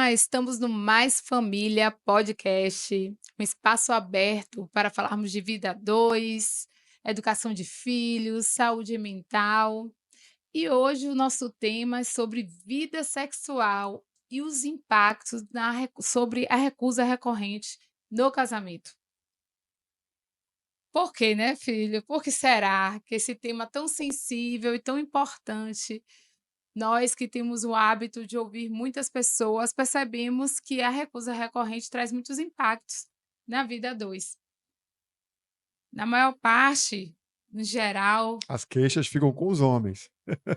Olá, estamos no Mais Família Podcast, um espaço aberto para falarmos de vida a dois, educação de filhos, saúde mental. E hoje o nosso tema é sobre vida sexual e os impactos sobre a recusa recorrente no casamento. Por quê, né, filho? Por que será que esse tema tão sensível e tão importante, nós que temos o hábito de ouvir muitas pessoas, percebemos que a recusa recorrente traz muitos impactos na vida a dois. Na maior parte, no geral, As queixas ficam com os homens.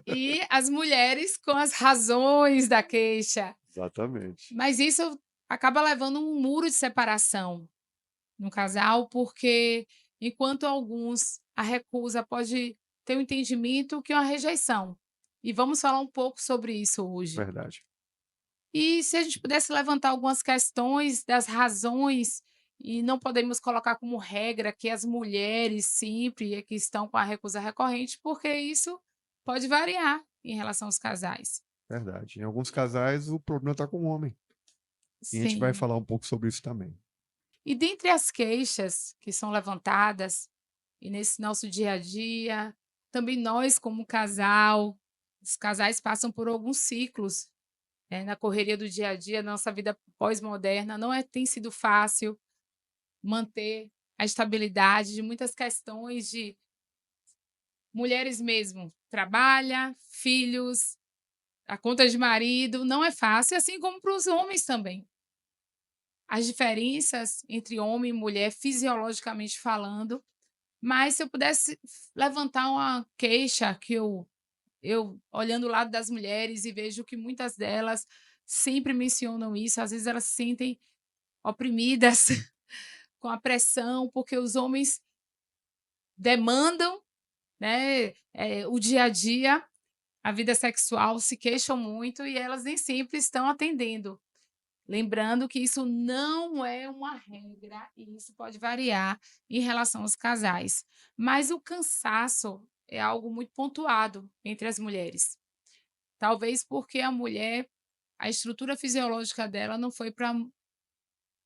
e as mulheres com as razões da queixa. Exatamente. Mas isso acaba levando um muro de separação no casal, porque enquanto alguns a recusa pode ter um entendimento que é uma rejeição. E vamos falar um pouco sobre isso hoje. Verdade. E se a gente pudesse levantar algumas questões das razões, e não podemos colocar como regra que as mulheres sempre é que estão com a recusa recorrente, porque isso pode variar em relação aos casais. Verdade. Em alguns casais, o problema está com o homem. E a gente vai Sim. falar um pouco sobre isso também. E dentre as queixas que são levantadas, e nesse nosso dia a dia, também nós como casal, os casais passam por alguns ciclos, na correria do dia a dia, nossa vida pós-moderna tem sido fácil manter a estabilidade de muitas questões de mulheres mesmo, trabalha, filhos, a conta de marido, não é fácil, assim como para os homens também. As diferenças entre homem e mulher, fisiologicamente falando, mas se eu pudesse levantar uma queixa que eu olhando o lado das mulheres e vejo que muitas delas sempre mencionam isso, às vezes elas se sentem oprimidas com a pressão, porque os homens demandam, né, o dia a dia, a vida sexual, se queixam muito e elas nem sempre estão atendendo. Lembrando que isso não é uma regra e isso pode variar em relação aos casais. Mas o cansaço é algo muito pontuado entre as mulheres. Talvez porque a mulher, a estrutura fisiológica dela não foi para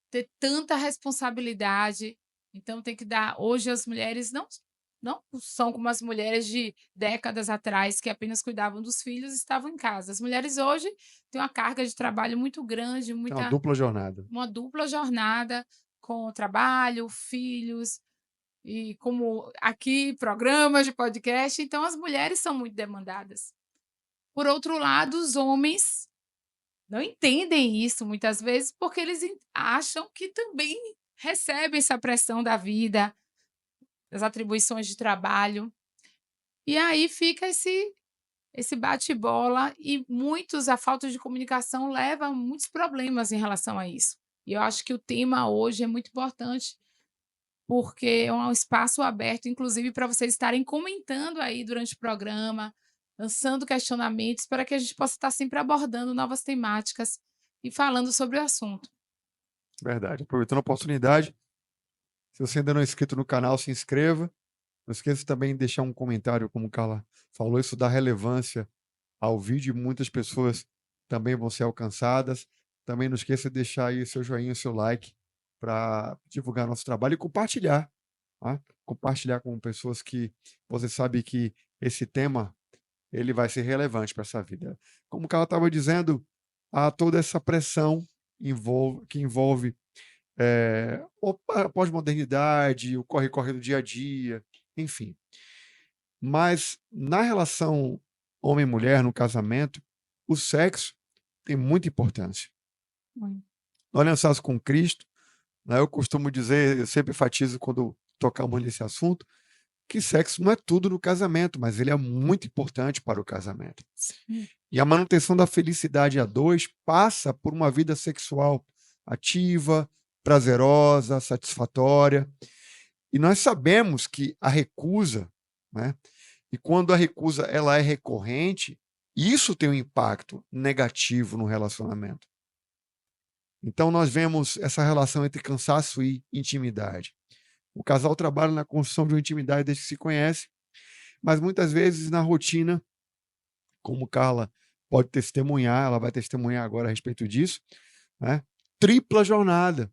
ter tanta responsabilidade. Então tem que dar. Hoje as mulheres não são como as mulheres de décadas atrás, que apenas cuidavam dos filhos e estavam em casa. As mulheres hoje têm uma carga de trabalho muito grande, É uma dupla jornada. uma dupla jornada com trabalho, filhos e como aqui programas de podcast, então as mulheres são muito demandadas. Por outro lado, os homens não entendem isso muitas vezes, porque eles acham que também recebem essa pressão da vida, das atribuições de trabalho. E aí fica esse bate-bola e a falta de comunicação leva a muitos problemas em relação a isso. E eu acho que o tema hoje é muito importante, porque é um espaço aberto, inclusive, para vocês estarem comentando aí durante o programa, lançando questionamentos, para que a gente possa estar sempre abordando novas temáticas e falando sobre o assunto. Verdade. Aproveitando a oportunidade, se você ainda não é inscrito no canal, se inscreva. Não esqueça também de deixar um comentário, como Carla falou, isso dá relevância ao vídeo e muitas pessoas também vão ser alcançadas. Também não esqueça de deixar aí seu joinha, seu like para divulgar nosso trabalho e compartilhar, tá? Compartilhar com pessoas que você sabe que esse tema ele vai ser relevante para essa vida. Como o Carla estava dizendo, há toda essa pressão que envolve a pós-modernidade, o corre-corre do dia a dia, enfim. Mas na relação homem-mulher, no casamento, o sexo tem muita importância. Muito. No Aliançados com Cristo, né, eu costumo dizer, eu sempre enfatizo quando tocamos nesse assunto, que sexo não é tudo no casamento, mas ele é muito importante para o casamento. Sim. E a manutenção da felicidade a dois passa por uma vida sexual ativa, prazerosa, satisfatória. E nós sabemos que a recusa, né, e quando a recusa ela é recorrente, isso tem um impacto negativo no relacionamento. Então nós vemos essa relação entre cansaço e intimidade. O casal trabalha na construção de uma intimidade desde que se conhece, mas muitas vezes na rotina, como Carla pode testemunhar, ela vai testemunhar agora a respeito disso, né? Tripla jornada.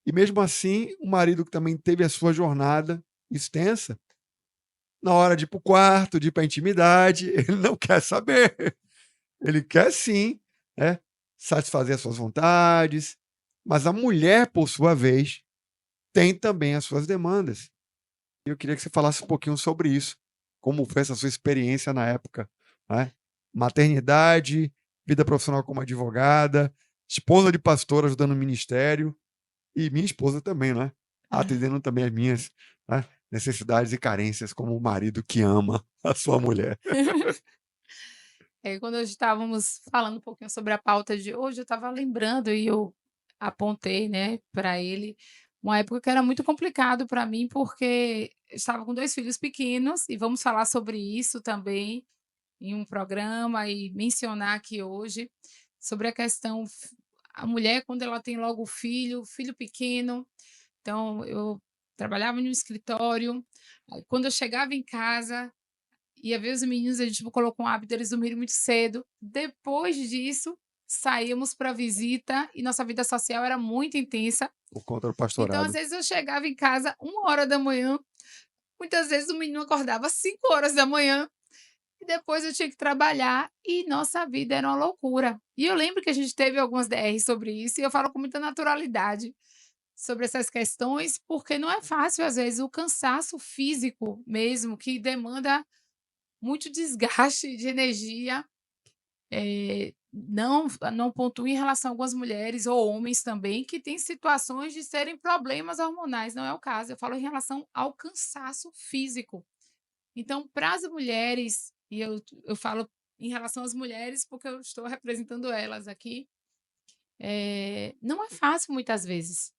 E mesmo assim, o marido que também teve a sua jornada extensa, na hora de ir para o quarto, de ir para a intimidade, ele não quer saber. Ele quer sim, né, satisfazer as suas vontades, mas a mulher, por sua vez, tem também as suas demandas. E eu queria que você falasse um pouquinho sobre isso, como foi essa sua experiência na época, né? Maternidade, vida profissional como advogada, esposa de pastor ajudando no ministério, e minha esposa também, né? É. Atendendo também as minhas, né, necessidades e carências como um marido que ama a sua mulher. Quando estávamos falando um pouquinho sobre a pauta de hoje, eu estava lembrando e eu apontei, né, para ele uma época que era muito complicado para mim, porque eu estava com 2 filhos pequenos e vamos falar sobre isso também em um programa e mencionar aqui hoje sobre a questão a mulher quando ela tem logo o filho pequeno, então eu trabalhava no escritório, aí quando eu chegava em casa ia ver os meninos, a gente tipo, colocou um hábito deles dormirem muito cedo. Depois disso, saíamos para visita e nossa vida social era muito intensa. Por conta do Então, às pastorado. vezes, eu chegava em casa 1 hora da manhã, muitas vezes o menino acordava 5 horas da manhã, e depois eu tinha que trabalhar, e nossa vida era uma loucura. E eu lembro que a gente teve algumas DRs sobre isso, e eu falo com muita naturalidade sobre essas questões, porque não é fácil, às vezes, o cansaço físico mesmo, que demanda muito desgaste de energia, não pontuo em relação a algumas mulheres ou homens também que têm situações de serem problemas hormonais, não é o caso, eu falo em relação ao cansaço físico. Então, para as mulheres, e eu falo em relação às mulheres, porque eu estou representando elas aqui, não é fácil muitas vezes,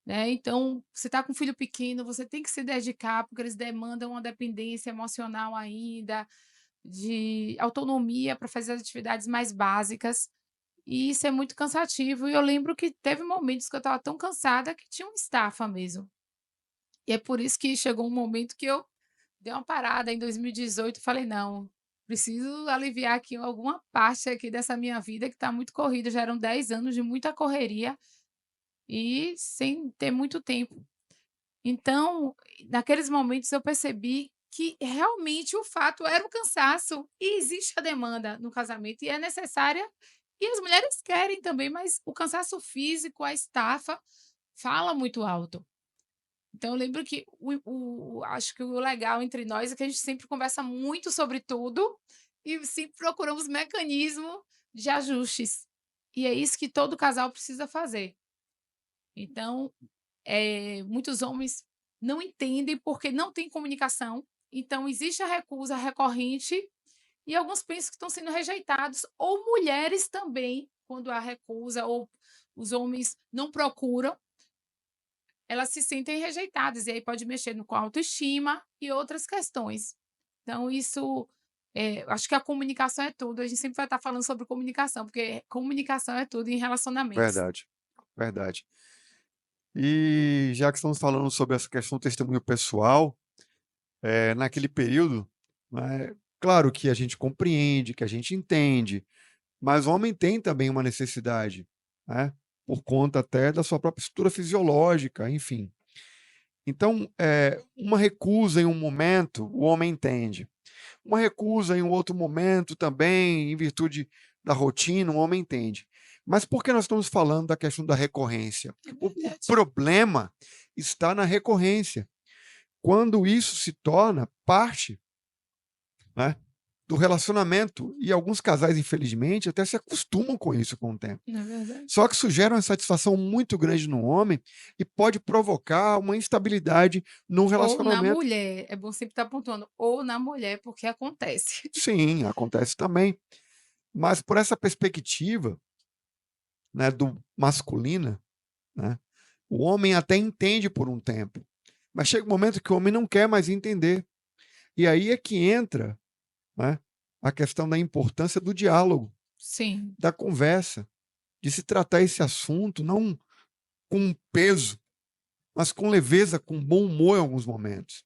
né, então, você está com um filho pequeno, você tem que se dedicar, porque eles demandam uma dependência emocional ainda, de autonomia para fazer as atividades mais básicas, e isso é muito cansativo. E eu lembro que teve momentos que eu estava tão cansada que tinha uma estafa mesmo. E é por isso que chegou um momento que eu dei uma parada em 2018 e falei: "Não, preciso aliviar aqui alguma parte aqui dessa minha vida que está muito corrida", já eram 10 anos de muita correria e sem ter muito tempo. Então, naqueles momentos eu percebi que realmente o fato era o cansaço e existe a demanda no casamento e é necessária e as mulheres querem também, mas o cansaço físico, a estafa, fala muito alto. Então eu lembro que acho que o legal entre nós é que a gente sempre conversa muito sobre tudo e sempre procuramos mecanismo de ajustes. E é isso que todo casal precisa fazer. Então, muitos homens não entendem porque não tem comunicação, então existe a recusa recorrente e alguns pensam que estão sendo rejeitados, ou mulheres também, quando há recusa ou os homens não procuram, elas se sentem rejeitadas, e aí pode mexer com a autoestima e outras questões. Então isso, acho que a comunicação é tudo, a gente sempre vai estar falando sobre comunicação, porque comunicação é tudo em relacionamentos. Verdade, verdade. E já que estamos falando sobre essa questão do testemunho pessoal, naquele período, né, claro que a gente compreende, que a gente entende, mas o homem tem também uma necessidade, né, por conta até da sua própria estrutura fisiológica, enfim. Então, uma recusa em um momento, o homem entende. Uma recusa em um outro momento também, em virtude da rotina, o homem entende. Mas por que nós estamos falando da questão da recorrência? É O verdade. problema está na recorrência. Quando isso se torna parte, né, do relacionamento, e alguns casais, infelizmente, até se acostumam com isso com o tempo. Não é verdade? Só que isso gera uma insatisfação muito grande no homem e pode provocar uma instabilidade no Ou na relacionamento. mulher, é bom sempre estar pontuando, ou na mulher, porque acontece. Sim, acontece também. Mas por essa perspectiva, né, do masculina, né, o homem até entende por um tempo, mas chega um momento que o homem não quer mais entender. E aí é que entra, né, a questão da importância do diálogo, Sim, da conversa, de se tratar esse assunto não com peso, mas com leveza, com bom humor em alguns momentos.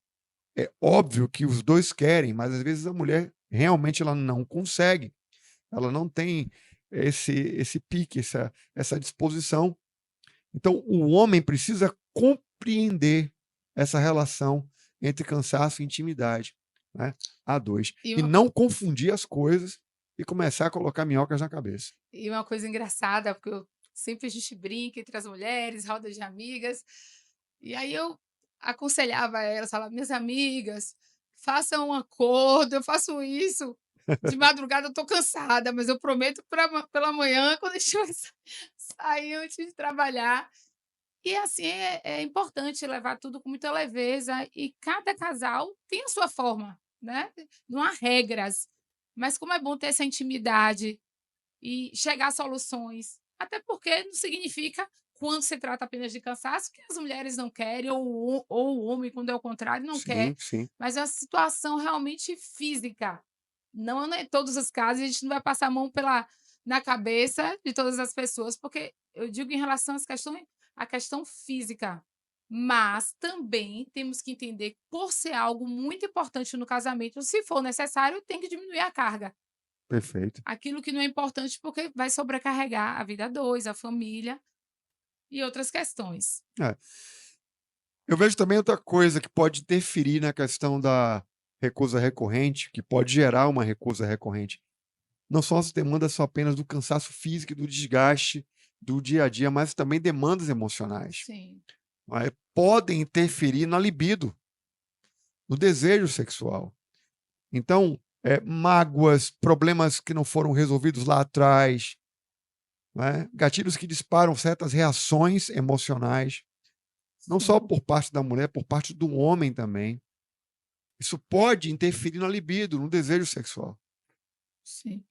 É óbvio que os 2 querem, mas às vezes a mulher realmente ela não consegue, ela não tem esse pique, essa disposição. Então, o homem precisa compreender essa relação entre cansaço e intimidade, né? A dois. E E uma não confundir as coisas e começar a colocar minhocas na cabeça. e uma coisa engraçada, porque sempre a gente brinca entre as mulheres, rodas de amigas, e aí eu aconselhava elas, falava: "Minhas amigas, façam um acordo, eu faço isso, de madrugada eu tô cansada, mas eu prometo pela manhã, quando a gente vai sair antes de trabalhar". E assim, é importante levar tudo com muita leveza e cada casal tem a sua forma, né, não há regras, mas como é bom ter essa intimidade e chegar a soluções, até porque não significa, quando se trata apenas de cansaço, que as mulheres não querem ou o homem, quando é o contrário, não quer, Sim, sim. mas é uma situação realmente física. Não é todos os casos, a gente não vai passar a mão na cabeça de todas as pessoas, porque eu digo em relação às questões à questão física, mas também temos que entender, por ser algo muito importante no casamento, se for necessário, tem que diminuir a carga. Perfeito. Aquilo que não é importante, porque vai sobrecarregar a vida a 2, a família e outras questões. É. Eu vejo também outra coisa que pode interferir na questão da recusa recorrente, que pode gerar uma recusa recorrente. Não são as demandas só apenas do cansaço físico e do desgaste do dia a dia, mas também demandas emocionais, Sim, não podem interferir na libido, no desejo sexual. Então, mágoas, problemas que não foram resolvidos lá atrás, gatilhos que disparam certas reações emocionais, não só sim, por parte da mulher, por parte do homem também. Isso pode interferir na libido, no desejo sexual. sim.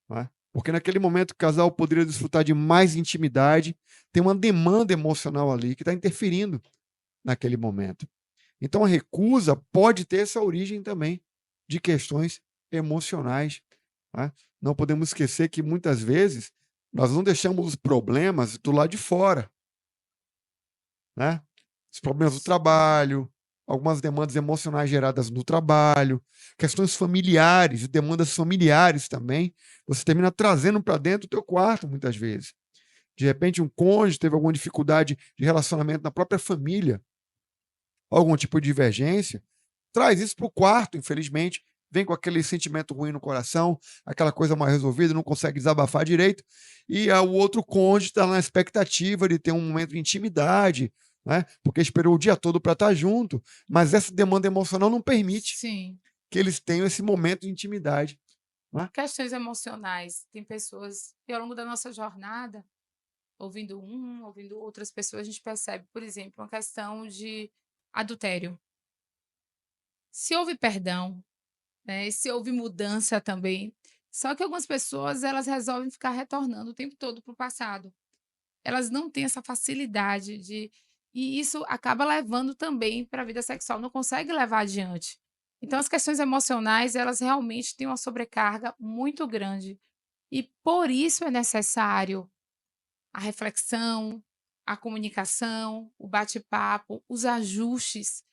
Porque naquele momento o casal poderia desfrutar de mais intimidade, tem uma demanda emocional ali que está interferindo naquele momento. Então a recusa pode ter essa origem também de questões emocionais. Tá? Não podemos esquecer que muitas vezes nós não deixamos os problemas do lado de fora. Né? Os problemas do Sim, trabalho, algumas demandas emocionais geradas no trabalho, questões familiares e demandas familiares também, você termina trazendo para dentro do teu quarto muitas vezes. De repente, um cônjuge teve alguma dificuldade de relacionamento na própria família, algum tipo de divergência, traz isso para o quarto, infelizmente, vem com aquele sentimento ruim no coração, aquela coisa mal resolvida, não consegue desabafar direito, e o outro cônjuge está na expectativa de ter um momento de intimidade, né? Porque esperou o dia todo para estar junto, mas essa demanda emocional não permite sim. que eles tenham esse momento de intimidade. Né? Questões emocionais. Tem pessoas que ao longo da nossa jornada, ouvindo outras pessoas, a gente percebe, por exemplo, uma questão de adultério. Se houve perdão, né, e se houve mudança também, só que algumas pessoas, elas resolvem ficar retornando o tempo todo para o passado. Elas não têm essa facilidade e isso acaba levando também para a vida sexual, não consegue levar adiante. Então as questões emocionais, elas realmente têm uma sobrecarga muito grande. E por isso é necessário a reflexão, a comunicação, o bate-papo, os ajustes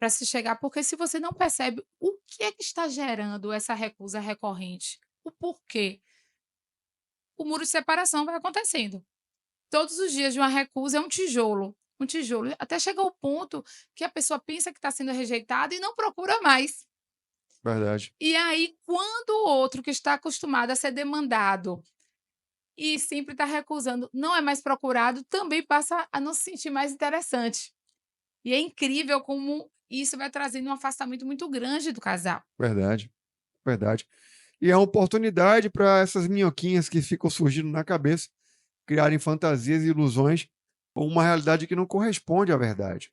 para se chegar, porque se você não percebe o que é que está gerando essa recusa recorrente, o porquê, o muro de separação vai acontecendo. Todos os dias de uma recusa é um tijolo, até chegar ao ponto que a pessoa pensa que está sendo rejeitada e não procura mais. Verdade. E aí, quando o outro que está acostumado a ser demandado e sempre está recusando, não é mais procurado, também passa a não se sentir mais interessante. E é incrível como isso vai trazendo um afastamento muito grande do casal. Verdade, verdade. E é uma oportunidade para essas minhoquinhas que ficam surgindo na cabeça criarem fantasias e ilusões com uma realidade que não corresponde à verdade.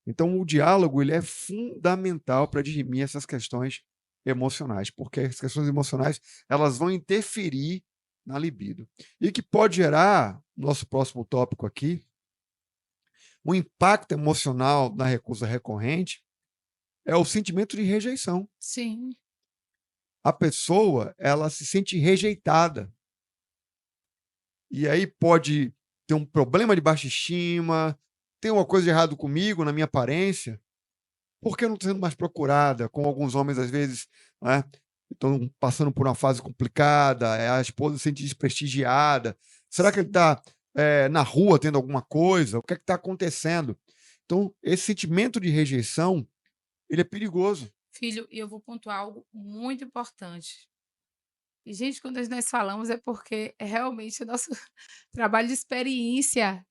Então, o diálogo ele é fundamental para dirimir essas questões emocionais, porque as questões emocionais elas vão interferir na libido. E que pode gerar, nosso próximo tópico aqui, um impacto emocional na recusa recorrente, é o sentimento de rejeição. Sim, A pessoa, ela se sente rejeitada. E aí pode ter um problema de baixa estima, tem uma coisa de errado comigo, na minha aparência, por que eu não estou sendo mais procurada? Como alguns homens, às vezes, né? estão passando por uma fase complicada, a esposa se sente desprestigiada. Será que ele está na rua tendo alguma coisa? O que é que está acontecendo? Então, esse sentimento de rejeição, ele é perigoso. Filho, e eu vou pontuar algo muito importante. E, gente, quando nós falamos é porque é realmente o nosso trabalho de experiência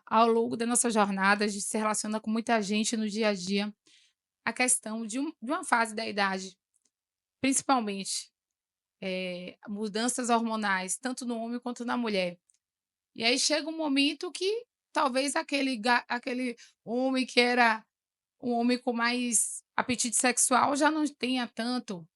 ao longo da nossa jornada, a gente se relaciona com muita gente no dia a dia. A questão de uma fase da idade, principalmente, mudanças hormonais, tanto no homem quanto na mulher. E aí chega um momento que talvez aquele homem que era um homem com mais apetite sexual já não tenha tanto.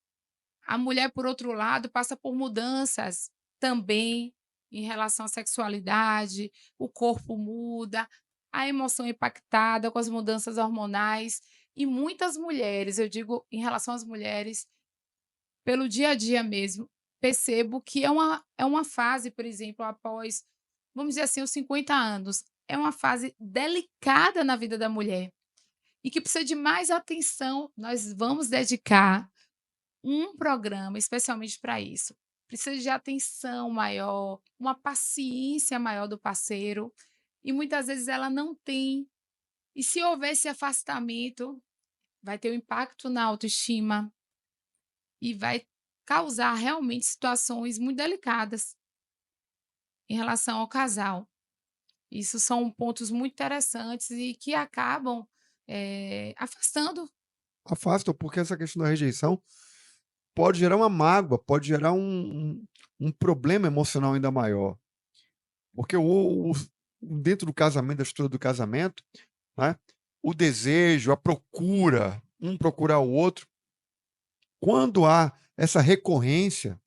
A mulher, por outro lado, passa por mudanças também em relação à sexualidade, o corpo muda, a emoção é impactada com as mudanças hormonais. E muitas mulheres, eu digo em relação às mulheres, pelo dia a dia mesmo, percebo que é uma fase, por exemplo, após, vamos dizer assim, os 50 anos, é uma fase delicada na vida da mulher e que precisa de mais atenção. Nós vamos dedicar um programa especialmente para isso. Precisa de atenção maior, uma paciência maior do parceiro, e muitas vezes ela não tem. E se houver esse afastamento, vai ter um impacto na autoestima e vai causar realmente situações muito delicadas em relação ao casal. Isso são pontos muito interessantes e que acabam, afastando. Afasta, porque essa questão da rejeição pode gerar uma mágoa, pode gerar um problema emocional ainda maior. Porque dentro do casamento, da estrutura do casamento, né, o desejo, a procura, um procurar o outro, quando há essa recorrência,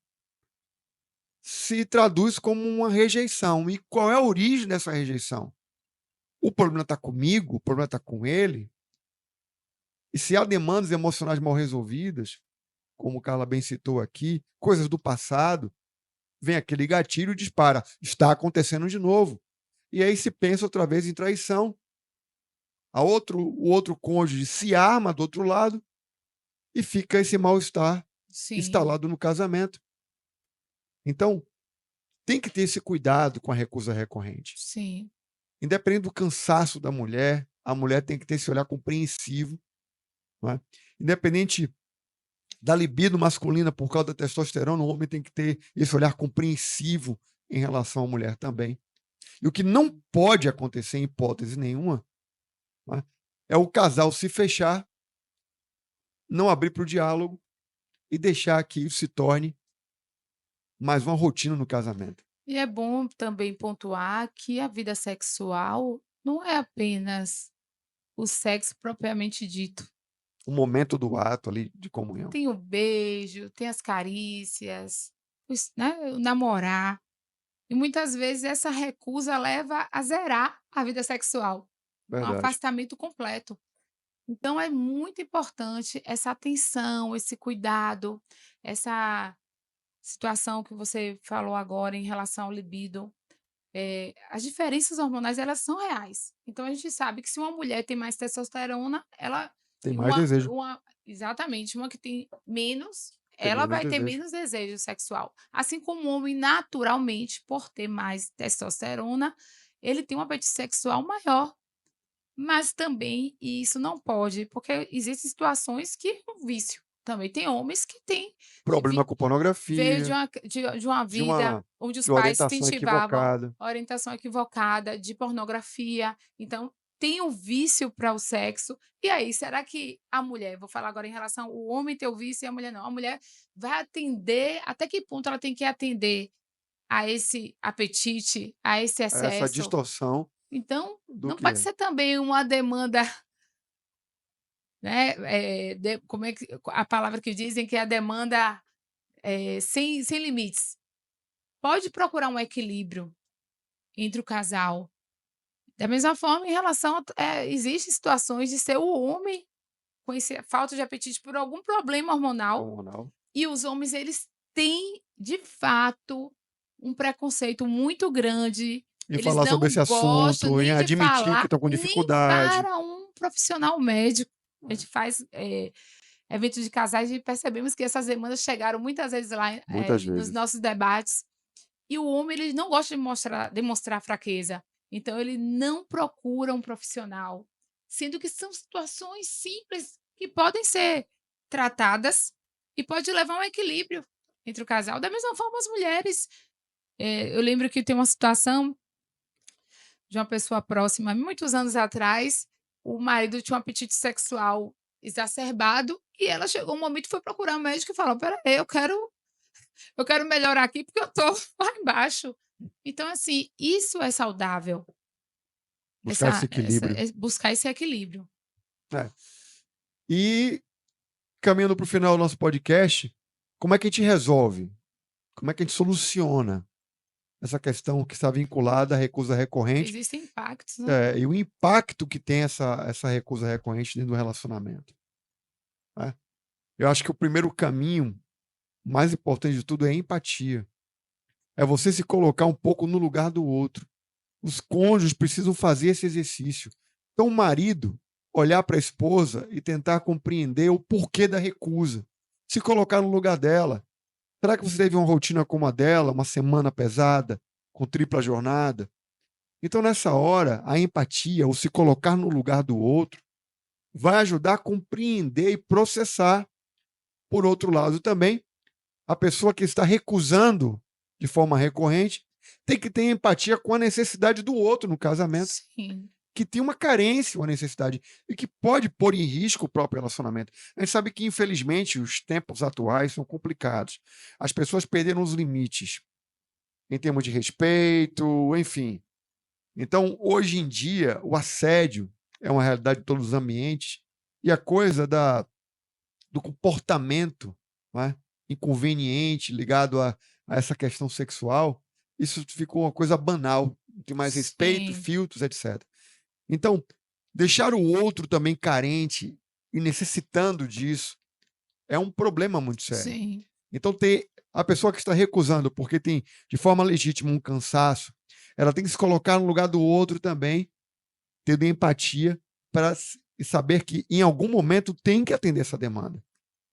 se traduz como uma rejeição. E qual é a origem dessa rejeição? O problema está comigo, o problema está com ele. E se há demandas emocionais mal resolvidas, como Carla bem citou aqui, coisas do passado, vem aquele gatilho e dispara. Está acontecendo de novo. E aí se pensa outra vez em traição. O outro cônjuge se arma do outro lado e fica esse mal-estar Sim, instalado no casamento. Então, tem que ter esse cuidado com a recusa recorrente. sim, Independente do cansaço da mulher, a mulher tem que ter esse olhar compreensivo. Não é? Independente da libido masculina por causa da testosterona, o homem tem que ter esse olhar compreensivo em relação à mulher também. E o que não pode acontecer em hipótese nenhuma, não é o casal se fechar, não abrir para o diálogo e deixar que isso se torne mais uma rotina no casamento. e é bom também pontuar que a vida sexual não é apenas o sexo propriamente dito. O momento do ato ali de comunhão. Tem o beijo, tem as carícias, o namorar. E muitas vezes essa recusa leva a zerar a vida sexual, um Verdade. afastamento completo. Então é muito importante essa atenção, esse cuidado, essa situação que você falou agora em relação ao libido. As diferenças hormonais, elas são reais. Então a gente sabe que se uma mulher tem mais testosterona, ela Tem e mais desejo, exatamente, uma que tem menos, tem ela menos vai ter desejo. menos desejo sexual. Assim como o homem, naturalmente, por ter mais testosterona, ele tem um apetite sexual maior. Mas também isso não pode, porque existem situações que é um vício. Também tem homens que têm Problema com veio pornografia, de uma de vida uma onde os de pais orientação incentivavam equivocada. orientação equivocada, de pornografia, então tem o vício para o sexo, e aí será que a mulher, vou falar agora em relação ao homem ter o vício e a mulher não, a mulher vai atender, até que ponto ela tem que atender a esse apetite, a esse Essa excesso? distorção Então, do não que pode é. ser também uma demanda, né, como é que a palavra que dizem que é a demanda, sem limites. Pode procurar um equilíbrio entre o casal. Da mesma forma, em relação existem situações de ser o homem com esse falta de apetite por algum problema hormonal, Hormonal. e os homens eles têm, de fato, um preconceito muito grande, E eles falar sobre não esse gostam assunto, em nem de admitir que falar, estão com nem dificuldade. para um profissional médico. A É. gente faz, eventos de casais e percebemos que essas demandas chegaram muitas vezes lá, Muitas nos vezes. nossos debates, e o homem ele não gosta de demonstrar fraqueza, então ele não procura um profissional, sendo que são situações simples que podem ser tratadas e pode levar a um equilíbrio entre o casal. Da mesma forma as mulheres, eu lembro que tem uma situação de uma pessoa próxima, muitos anos atrás, o marido tinha um apetite sexual exacerbado e ela chegou um momento e foi procurar um médico e falou: "Espera aí, eu quero melhorar aqui porque eu tô lá embaixo". Então, assim, isso é saudável, Buscar esse equilíbrio. buscar esse equilíbrio. É. E caminhando para o final do nosso podcast, como é que a gente resolve? Como é que a gente soluciona essa questão que está vinculada à recusa recorrente, Existem impactos, né. e o impacto que tem essa recusa recorrente dentro do relacionamento, né? Eu acho que o primeiro caminho, mais importante de tudo, é a empatia. É você se colocar um pouco no lugar do outro. Os cônjuges precisam fazer esse exercício. Então, o marido olhar para a esposa e tentar compreender o porquê da recusa, se colocar no lugar dela. Será que você teve uma rotina como a dela, uma semana pesada, com tripla jornada? Então, nessa hora, a empatia, ou se colocar no lugar do outro, vai ajudar a compreender e processar. Por outro lado, também, a pessoa que está recusando de forma recorrente tem que ter empatia com a necessidade do outro no casamento, Sim, que tem uma carência, uma necessidade, e que pode pôr em risco o próprio relacionamento. A gente sabe que, infelizmente, os tempos atuais são complicados. As pessoas perderam os limites em termos de respeito, enfim. Então, hoje em dia, o assédio é uma realidade de todos os ambientes e a coisa do comportamento, né, inconveniente ligado a essa questão sexual, isso ficou uma coisa banal, não tem mais respeito, sim, filtros, etc. Então, deixar o outro também carente e necessitando disso é um problema muito sério. sim. Então, ter a pessoa que está recusando porque tem, de forma legítima, um cansaço, ela tem que se colocar no lugar do outro também, tendo empatia para saber que, em algum momento, tem que atender essa demanda.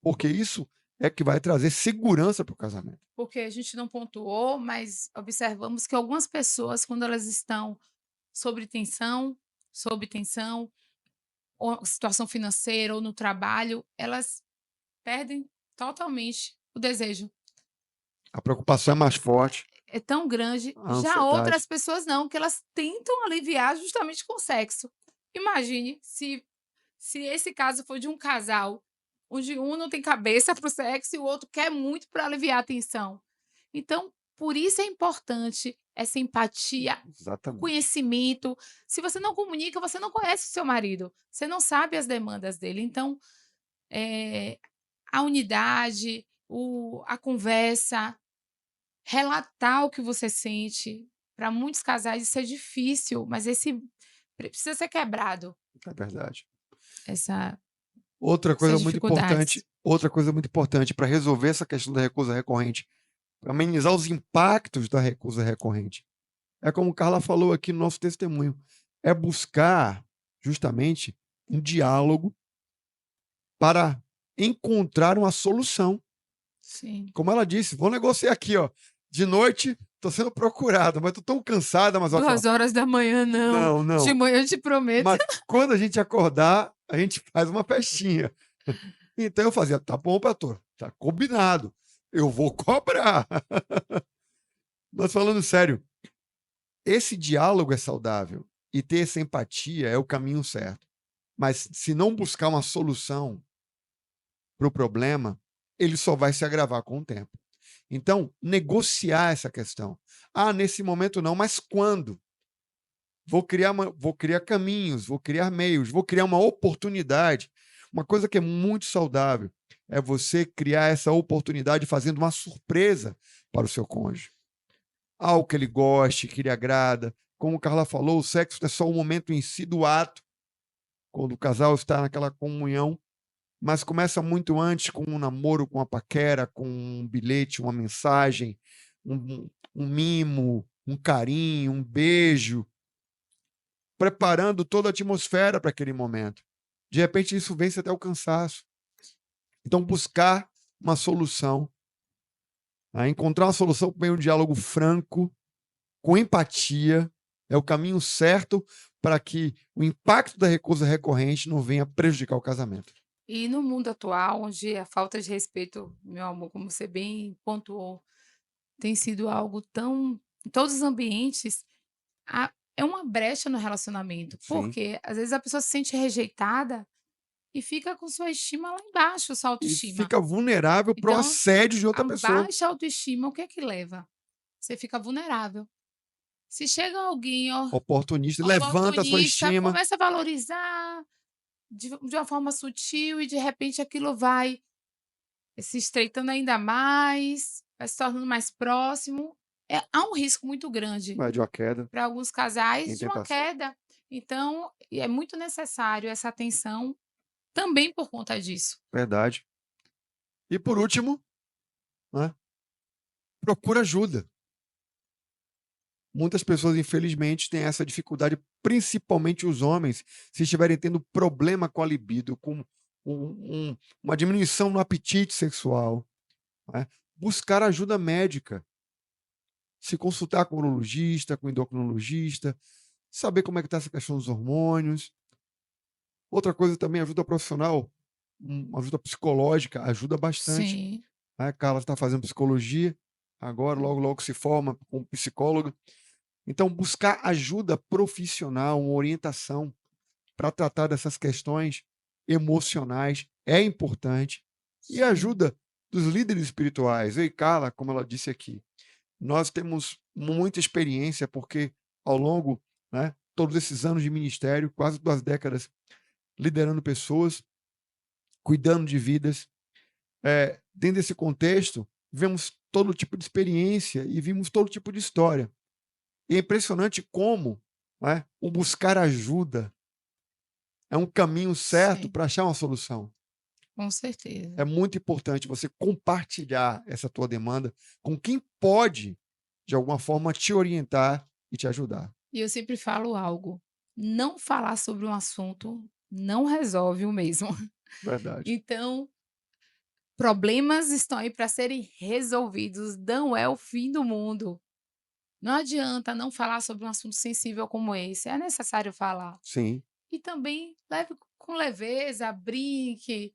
Porque isso é que vai trazer segurança para o casamento. Porque a gente não pontuou, mas observamos que algumas pessoas, quando elas estão sob tensão, ou situação financeira ou no trabalho, elas perdem totalmente o desejo. A preocupação é mais forte, É tão grande. a Já ansiedade. outras pessoas não, que elas tentam aliviar justamente com sexo. Imagine se esse caso for de um casal, onde um não tem cabeça para o sexo e o outro quer muito para aliviar a tensão. Então, por isso é importante essa empatia, o Exatamente. conhecimento. Se você não comunica, você não conhece o seu marido, você não sabe as demandas dele. Então, eh, a unidade, a conversa, relatar o que você sente. Para muitos casais isso é difícil, mas esse precisa ser quebrado, É verdade. essa Outra coisa essas muito dificuldades. importante para resolver essa questão da recusa recorrente, para amenizar os impactos da recusa recorrente, é como Carla falou aqui no nosso testemunho, é buscar justamente um diálogo para encontrar uma solução. Sim. Como ela disse, vou negociar aqui, ó. De noite, estou sendo procurada, mas estou tão cansada, mas ela fala: 2 horas da manhã não, não, de não. manhã eu te prometo. Mas quando a gente acordar, a gente faz uma festinha. Então eu fazia, tá bom, pastor, tá combinado. Eu vou cobrar. Mas falando sério, esse diálogo é saudável e ter essa empatia é o caminho certo. Mas se não buscar uma solução para o problema, ele só vai se agravar com o tempo. Então, negociar essa questão. Ah, nesse momento não, mas quando? Vou criar caminhos, vou criar meios, vou criar uma oportunidade. Uma coisa que é muito saudável é você criar essa oportunidade fazendo uma surpresa para o seu cônjuge. Algo que ele goste, que lhe agrada. Como a Carla falou, o sexo não é só o momento em si do ato, quando o casal está naquela comunhão, mas começa muito antes com um namoro, com uma paquera, com um bilhete, uma mensagem, um mimo, um carinho, um beijo, preparando toda a atmosfera para aquele momento. De repente, isso vence até o cansaço. Então, buscar uma solução, encontrar uma solução por meio de um diálogo franco, com empatia, é o caminho certo para que o impacto da recusa recorrente não venha prejudicar o casamento. E no mundo atual, onde a falta de respeito, meu amor, como você bem pontuou, tem sido algo tão em todos os ambientes, é uma brecha no relacionamento, Sim. porque às vezes a pessoa se sente rejeitada e fica com sua estima lá embaixo, sua E autoestima. fica vulnerável para o Então, assédio de outra a pessoa. baixa autoestima, o que é que leva? Você fica vulnerável. Se chega alguém, ó, Oportunista, levanta a sua oportunista, estima. começa a valorizar de uma forma sutil e de repente aquilo vai se estreitando ainda mais, vai se tornando mais próximo. Há um risco muito grande Vai de uma queda para alguns em casais de uma tentação. queda. Então, é muito necessário essa atenção também por conta disso. Verdade. E por último, né, procura ajuda. Muitas pessoas, infelizmente, têm essa dificuldade, principalmente os homens, se estiverem tendo problema com a libido, com uma diminuição no apetite sexual, né, buscar ajuda médica, se consultar com o urologista, com o endocrinologista, saber como é que está essa questão dos hormônios. Outra coisa também, ajuda profissional, ajuda psicológica, ajuda bastante. Sim, A Carla está fazendo psicologia, agora logo, logo se forma como psicóloga. Então, buscar ajuda profissional, uma orientação para tratar dessas questões emocionais é importante. E a sim, ajuda dos líderes espirituais. Eu e Carla, como ela disse aqui, nós temos muita experiência, porque ao longo, né, todos esses anos de ministério, quase 2 décadas, liderando pessoas, cuidando de vidas, dentro desse contexto, vemos todo tipo de experiência e vimos todo tipo de história. E é impressionante como, né, o buscar ajuda é um caminho certo sim, para achar uma solução. com certeza. É muito importante você compartilhar essa tua demanda com quem pode, de alguma forma, te orientar e te ajudar. E eu sempre falo algo: não falar sobre um assunto não resolve o mesmo. Verdade. Então, problemas estão aí para serem resolvidos, não é o fim do mundo. Não adianta não falar sobre um assunto sensível como esse, é necessário falar. Sim, E também leve com leveza, brinque,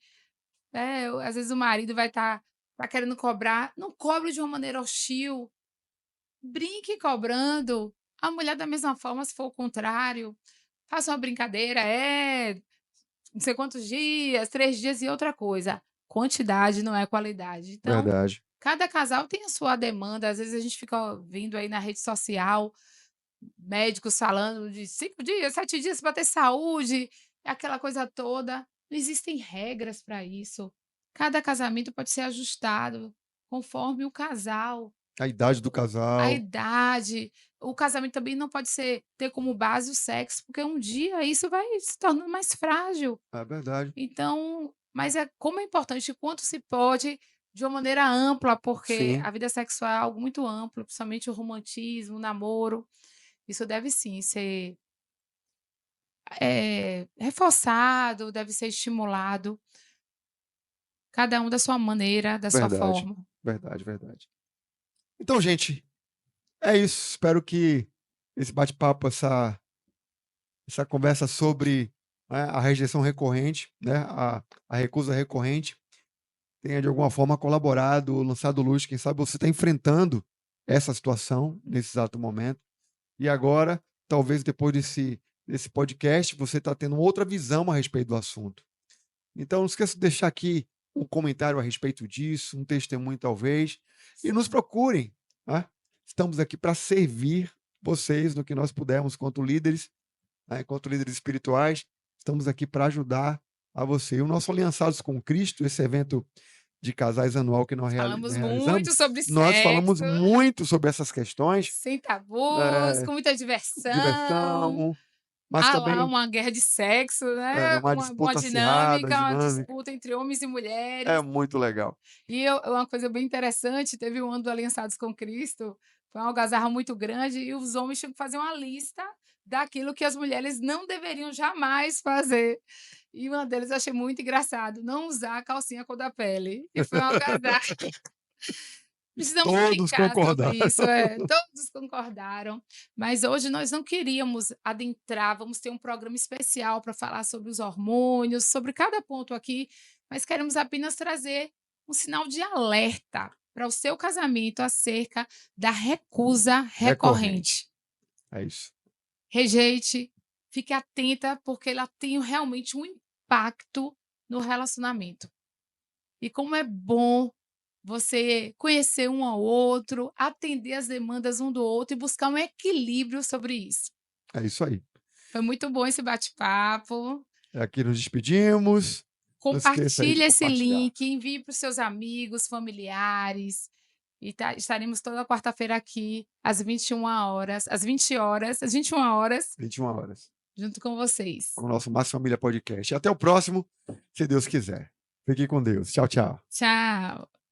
às vezes o marido vai estar tá querendo cobrar, não cobre de uma maneira hostil, brinque cobrando. A mulher da mesma forma, se for o contrário, faça uma brincadeira, não sei quantos dias, 3 dias e outra coisa, quantidade não é qualidade. Então, verdade. cada casal tem a sua demanda, às vezes a gente fica vendo aí na rede social, médicos falando de 5 dias, 7 dias para ter saúde, aquela coisa toda. Não existem regras para isso. Cada casamento pode ser ajustado conforme o casal, A idade do a casal, idade. O casamento também não pode ter como base o sexo, porque um dia isso vai se tornando mais frágil. é verdade. Então, mas como é importante, quanto se pode, de uma maneira ampla, porque Sim, a vida sexual é algo muito amplo, principalmente o romantismo, o namoro. Isso deve sim ser, reforçado, deve ser estimulado, cada um da sua maneira, da sua verdade. forma. Verdade, verdade. Então, gente, é isso. Espero que esse bate-papo, essa conversa sobre, né, a rejeição recorrente, né, a recusa recorrente, tenha de alguma forma colaborado, lançado luz. Quem sabe você está enfrentando essa situação nesse exato momento. E agora, talvez depois desse podcast, você está tendo outra visão a respeito do assunto. Então, não esqueça de deixar aqui um comentário a respeito disso, um testemunho talvez, e nos Sim. procurem, né? Estamos aqui para servir vocês no que nós pudermos, quanto líderes, né, quanto líderes espirituais, estamos aqui para ajudar a você. E o nosso Aliançados com Cristo, esse evento de casais anual que nós Falamos realizamos, muito sobre nós falamos sexo, muito sobre essas questões, sem tabus, eh, com muita diversão. diversão, mas Há também uma guerra de sexo, né, uma uma disputa acirrada, dinâmica, uma dinâmica, disputa entre homens e é mulheres. muito legal. E uma coisa bem interessante, teve um ano do Aliançados com Cristo, foi uma algazarra muito grande e os homens tinham que fazer uma lista daquilo que as mulheres não deveriam jamais fazer. E uma deles eu achei muito engraçado, não usar a calcinha cor da pele, e foi um algazarra. Precisamos Todos brincar sobre concordaram. isso, todos concordaram, mas hoje nós não queríamos adentrar, vamos ter um programa especial para falar sobre os hormônios, sobre cada ponto aqui, mas queremos apenas trazer um sinal de alerta para o seu casamento acerca da recusa Recorrente. recorrente. É isso. Rejeite, fique atenta, porque ela tem realmente um impacto no relacionamento. E como é bom você conhecer um ao outro, atender as demandas um do outro e buscar um equilíbrio sobre isso. É isso aí. Foi muito bom esse bate-papo. Aqui nos despedimos. Não esqueça aí de Compartilhe esse compartilhar. link, envie para os seus amigos, familiares. E estaremos toda quarta-feira aqui às 21h, às 21h, 21h. junto com vocês. Com o nosso Mais Família Podcast. Até o próximo, se Deus quiser. Fique com Deus. Tchau, tchau. Tchau.